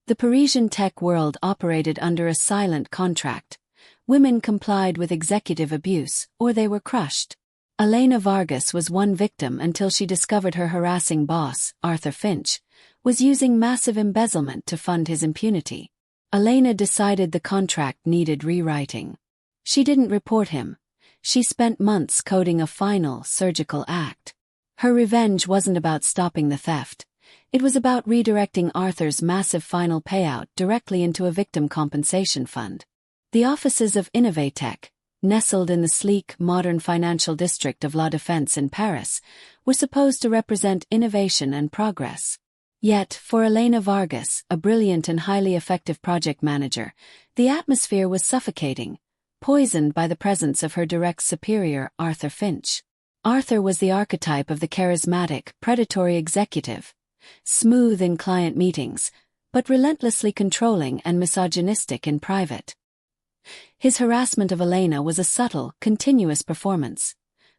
The Parisian tech world operated under a silent contract. Women complied with executive abuse, or they were crushed. Elena Vargas was one victim until she discovered her harassing boss, Arthur Finch, was using massive embezzlement to fund his impunity. Elena decided the contract needed rewriting. She didn't report him. She spent months coding a final, surgical act. Her revenge wasn't about stopping the theft. It was about redirecting Arthur's massive final payout directly into a victim compensation fund. The offices of Innovatech, nestled in the sleek, modern financial district of La Défense in Paris, were supposed to represent innovation and progress. Yet, for Elena Vargas, a brilliant and highly effective project manager, the atmosphere was suffocating, poisoned by the presence of her direct superior, Arthur Finch. Arthur was the archetype of the charismatic, predatory executive, smooth in client meetings, but relentlessly controlling and misogynistic in private. His harassment of Elena was a subtle, continuous performance.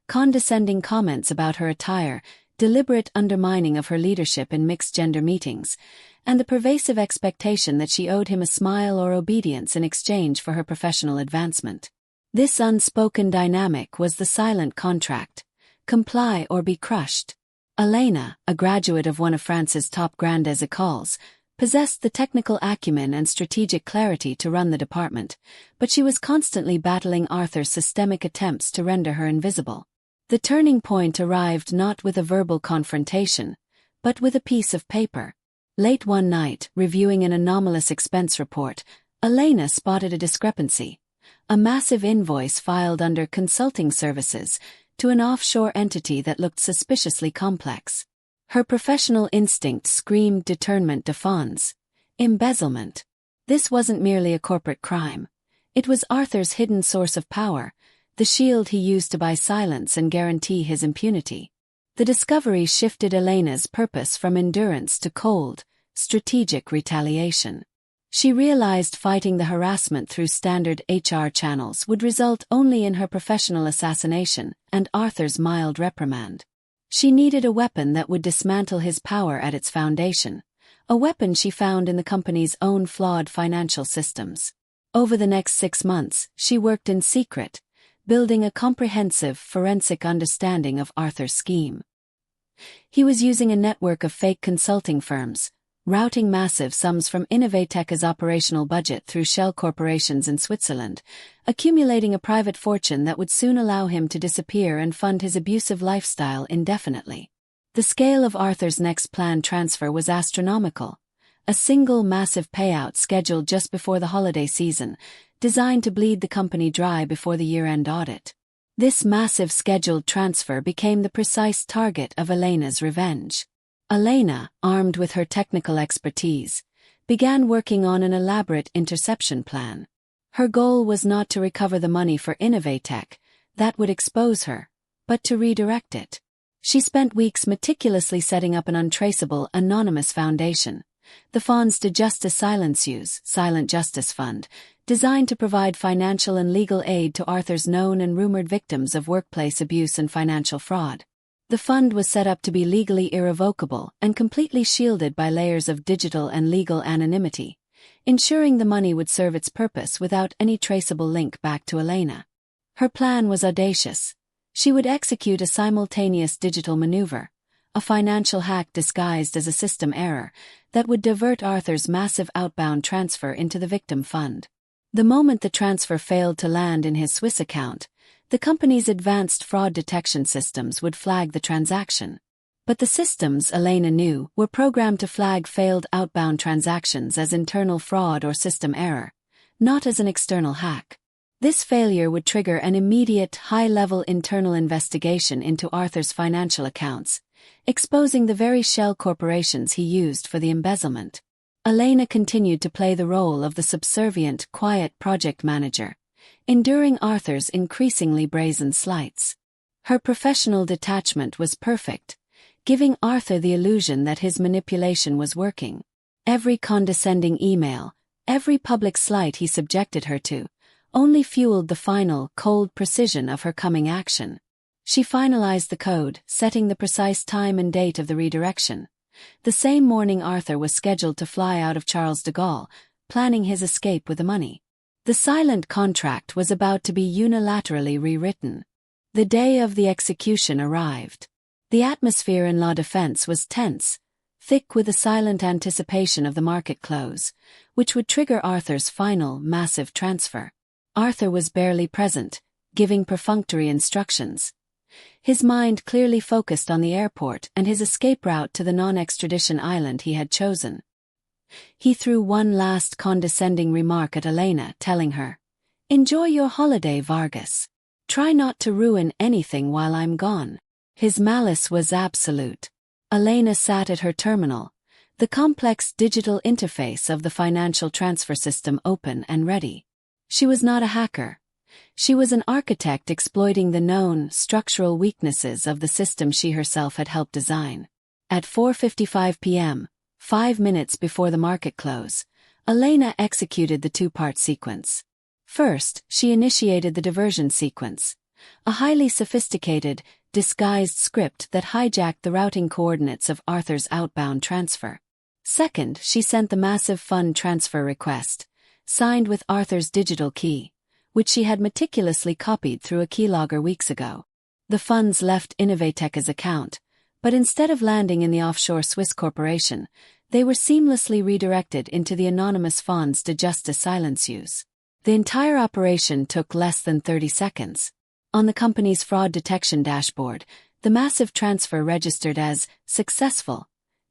Condescending comments about her attire, deliberate undermining of her leadership in mixed-gender meetings, and the pervasive expectation that she owed him a smile or obedience in exchange for her professional advancement. This unspoken dynamic was the silent contract: comply or be crushed. Elena, a graduate of one of France's top grandes écoles, possessed the technical acumen and strategic clarity to run the department, but she was constantly battling Arthur's systemic attempts to render her invisible. The turning point arrived not with a verbal confrontation, but with a piece of paper. Late one night, reviewing an anomalous expense report, Elena spotted a discrepancy: a massive invoice filed under consulting services to an offshore entity that looked suspiciously complex. Her professional instinct screamed détournement de fonds, embezzlement. This wasn't merely a corporate crime. It was Arthur's hidden source of power, the shield he used to buy silence and guarantee his impunity. The discovery shifted Elena's purpose from endurance to cold, strategic retaliation. She realized fighting the harassment through standard HR channels would result only in her professional assassination and Arthur's mild reprimand. She needed a weapon that would dismantle his power at its foundation, a weapon she found in the company's own flawed financial systems. Over the next 6 months, she worked in secret, building a comprehensive forensic understanding of Arthur's scheme. He was using a network of fake consulting firms, routing massive sums from Innovatech's operational budget through shell corporations in Switzerland, accumulating a private fortune that would soon allow him to disappear and fund his abusive lifestyle indefinitely. The scale of Arthur's next planned transfer was astronomical: a single massive payout scheduled just before the holiday season, designed to bleed the company dry before the year-end audit. This massive scheduled transfer became the precise target of Elena's revenge. Elena, armed with her technical expertise, began working on an elaborate interception plan. Her goal was not to recover the money for Innovatech, that would expose her, but to redirect it. She spent weeks meticulously setting up an untraceable, anonymous foundation, the Fonds de Justice Silencieux, Silent Justice Fund, designed to provide financial and legal aid to Arthur's known and rumored victims of workplace abuse and financial fraud. The fund was set up to be legally irrevocable and completely shielded by layers of digital and legal anonymity, ensuring the money would serve its purpose without any traceable link back to Elena. Her plan was audacious. She would execute a simultaneous digital maneuver, a financial hack disguised as a system error, that would divert Arthur's massive outbound transfer into the victim fund. The moment the transfer failed to land in his Swiss account, the company's advanced fraud detection systems would flag the transaction. But the systems, Elena knew, were programmed to flag failed outbound transactions as internal fraud or system error, not as an external hack. This failure would trigger an immediate, high-level internal investigation into Arthur's financial accounts, exposing the very shell corporations he used for the embezzlement. Elena continued to play the role of the subservient, quiet project manager, enduring Arthur's increasingly brazen slights. Her professional detachment was perfect, giving Arthur the illusion that his manipulation was working. Every condescending email, every public slight he subjected her to, only fueled the final, cold precision of her coming action. She finalized the code, setting the precise time and date of the redirection, The same morning Arthur was scheduled to fly out of Charles de Gaulle, planning his escape with the money. The silent contract was about to be unilaterally rewritten. The day of the execution arrived. The atmosphere in La Défense was tense, thick with the silent anticipation of the market close, which would trigger Arthur's final, massive transfer. Arthur was barely present, giving perfunctory instructions. His mind clearly focused on the airport and his escape route to the non-extradition island he had chosen. He threw one last condescending remark at Elena, telling her, "Enjoy your holiday, Vargas. Try not to ruin anything while I'm gone." His malice was absolute. Elena sat at her terminal, the complex digital interface of the financial transfer system open and ready. She was not a hacker. She was an architect exploiting the known, structural weaknesses of the system she herself had helped design. At 4:55 p.m., 5 minutes before the market close, Elena executed the two-part sequence. First, she initiated the diversion sequence, a highly sophisticated, disguised script that hijacked the routing coordinates of Arthur's outbound transfer. Second, she sent the massive fund transfer request, signed with Arthur's digital key, which she had meticulously copied through a keylogger weeks ago. The funds left Innovateca's account, but instead of landing in the offshore Swiss corporation, they were seamlessly redirected into the anonymous Fonds de Justice Silencieux. The entire operation took less than 30 seconds. On the company's fraud detection dashboard, the massive transfer registered as successful,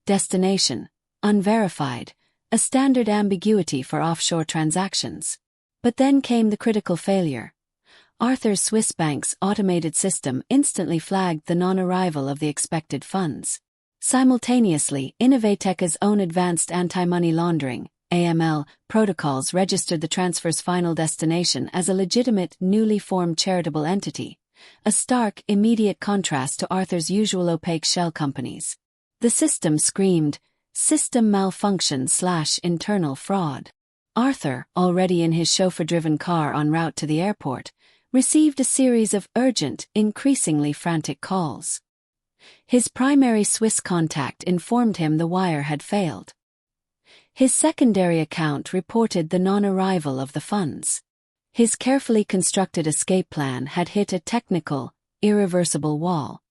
destination, unverified, a standard ambiguity for offshore transactions. But then came the critical failure. Arthur's Swiss bank's automated system instantly flagged the non-arrival of the expected funds. Simultaneously, Innovateca's own advanced anti-money laundering (AML) protocols registered the transfer's final destination as a legitimate, newly formed charitable entity, a stark, immediate contrast to Arthur's usual opaque shell companies. The system screamed, "System malfunction/internal fraud." Arthur, already in his chauffeur-driven car en route to the airport, received a series of urgent, increasingly frantic calls. His primary Swiss contact informed him the wire had failed. His secondary account reported the non-arrival of the funds. His carefully constructed escape plan had hit a technical, irreversible wall.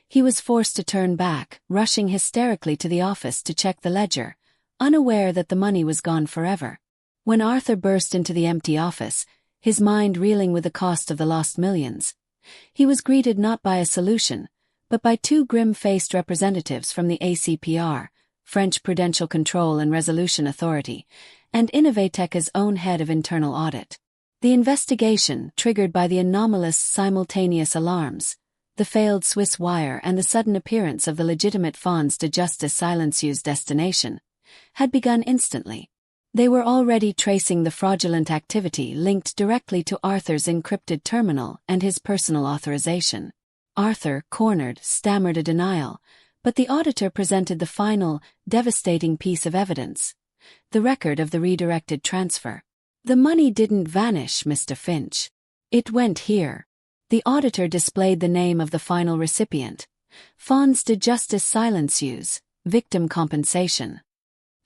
He was forced to turn back, rushing hysterically to the office to check the ledger, unaware that the money was gone forever. When Arthur burst into the empty office, his mind reeling with the cost of the lost millions, he was greeted not by a solution, but by two grim-faced representatives from the ACPR, French Prudential Control and Resolution Authority, and Innovateca's own head of internal audit. The investigation, triggered by the anomalous simultaneous alarms, the failed Swiss wire and the sudden appearance of the legitimate Fonds de Justice Silencieux destination, had begun instantly. They were already tracing the fraudulent activity linked directly to Arthur's encrypted terminal and his personal authorization. Arthur, cornered, stammered a denial, but the auditor presented the final, devastating piece of evidence: the record of the redirected transfer. "The money didn't vanish, Mr. Finch. It went here." The auditor displayed the name of the final recipient: Fonds de Justice Silencieux, Victim Compensation.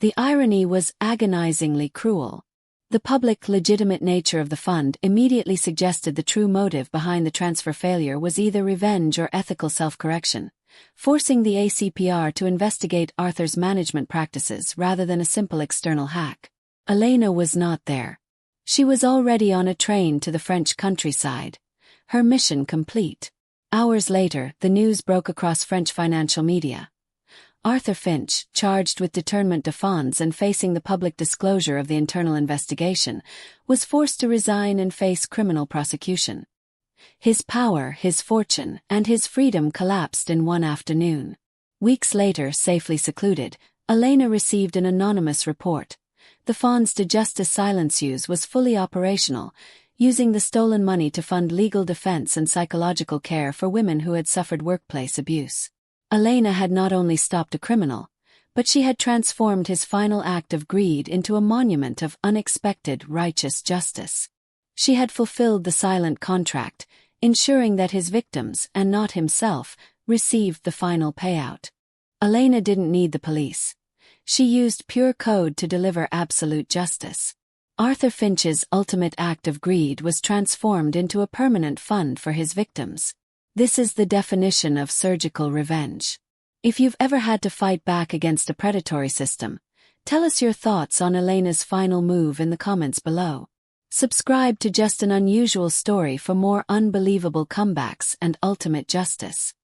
The irony was agonizingly cruel. The public, legitimate nature of the fund immediately suggested the true motive behind the transfer failure was either revenge or ethical self-correction, forcing the ACPR to investigate Arthur's management practices rather than a simple external hack. Elena was not there. She was already on a train to the French countryside, her mission complete. Hours later, the news broke across French financial media. Arthur Finch, charged with détournement de fonds and facing the public disclosure of the internal investigation, was forced to resign and face criminal prosecution. His power, his fortune, and his freedom collapsed in one afternoon. Weeks later, safely secluded, Elena received an anonymous report. The Fonds de Justice Silencieux was fully operational, using the stolen money to fund legal defense and psychological care for women who had suffered workplace abuse. Elena had not only stopped a criminal, but she had transformed his final act of greed into a monument of unexpected, righteous justice. She had fulfilled the silent contract, ensuring that his victims, and not himself, received the final payout. Elena didn't need the police. She used pure code to deliver absolute justice. Arthur Finch's ultimate act of greed was transformed into a permanent fund for his victims. This is the definition of surgical revenge. If you've ever had to fight back against a predatory system, tell us your thoughts on Elena's final move in the comments below. Subscribe to Just an Unusual Story for more unbelievable comebacks and ultimate justice.